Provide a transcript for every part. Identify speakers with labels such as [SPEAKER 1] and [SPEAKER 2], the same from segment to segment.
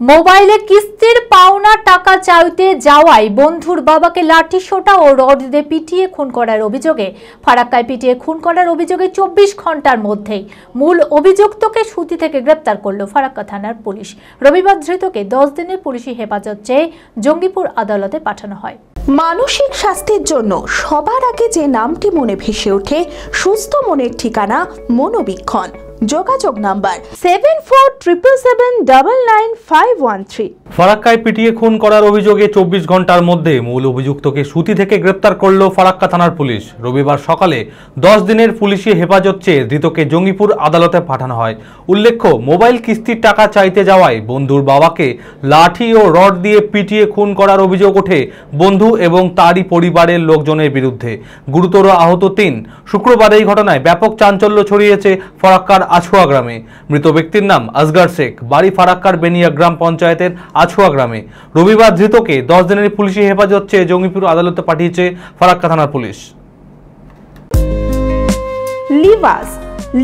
[SPEAKER 1] মোবাইলে কিস্তির পাওনা টাকা চাইতে যাওয়ায় বন্ধুর বাবাকে লাঠিসোঁটা ও রড দিয়ে পিটিয়ে খুন করার অভিযোগে ফারাক্কায় পিটিয়ে খুন করার অভিযোগে 24 ঘন্টার মধ্যেই মূল অভিযুক্তকে সুতি থেকে গ্রেপ্তার করল ফারাক্কা থানার পুলিশ। রবিবার ধৃতকে 10 দিনের পুলিশি হেফাজত চেয়ে জঙ্গিপুর আদালতে পাঠানো হয়।
[SPEAKER 2] মানসিক স্বাস্থ্যের জন্য সবার আগে যে নামটি মনে ভেসে ওঠে সুস্থ মনের ঠিকানা মনোবীক্ষণ। যোগাযোগ নাম্বার 7477799513।
[SPEAKER 3] ফারাক্কায় পিটিয়ে খুন করার অভিযোগে 24 ঘন্টার মধ্যে মূল অভিযুক্তকে সুতি থেকে গ্রেপ্তার করল ফারাক্কা থানার পুলিশ। রবিবার সকালে 10 দিনের পুলিশি হেফাজত চেয়ে ধৃতকে জঙ্গিপুর আদালতে পাঠানো হয়। উল্লেখ্য, মোবাইল কিস্তির টাকা চাইতে যাওয়ায় বন্ধুর বাবাকে লাঠি ও রড দিয়ে পিটিয়ে খুন করার অভিযোগ ওঠে বন্ধু এবং তারই পরিবারের লোকজনের বিরুদ্ধে। গুরুতর আহত 3। শুক্রবার এই ঘটনায় ব্যাপক চাঞ্চল্য ছড়িয়েছে ফারাক্কার আছুয়া গ্রামে। মৃত ব্যক্তির নাম আসগার শেখ, বাড়ি ফারাক্কার বেনিয়া গ্রাম পঞ্চায়েতের আছুয়া গ্রামে। রবিবার ধৃতকে 10 দিনের পুলিশি হেফাজত চেয়ে জঙ্গিপুর আদালতে পাঠিয়েছে ফারাক্কা থানার পুলিশ।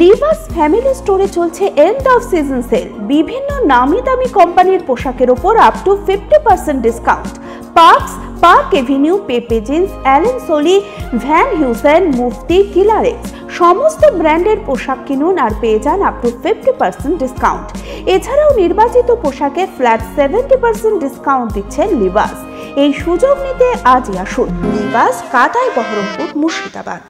[SPEAKER 2] লিভাস ফ্যামিলি স্টোরে চলছে এন্ড অফ সিজন সেল। বিভিন্ন নামি দামি কোম্পানির পোশাকের উপর up to 50% discount. Park Avenue, Pepe Jeans, Allen Solly, Van Heusen, Mufti, কিলারেক্স সমস্ত ব্র্যান্ডের পোশাক কিনুন আর পেয়ে যান আপ টু 50% ডিসকাউন্ট। এছাড়াও নির্বাচিত পোশাকে ফ্ল্যাট 70% ডিসকাউন্ট দিচ্ছেন লিভাস। এই সুযোগ নিতে আজই আসুন লিভাস, কাটাই, বহরমপুর, মুর্শিদাবাদ।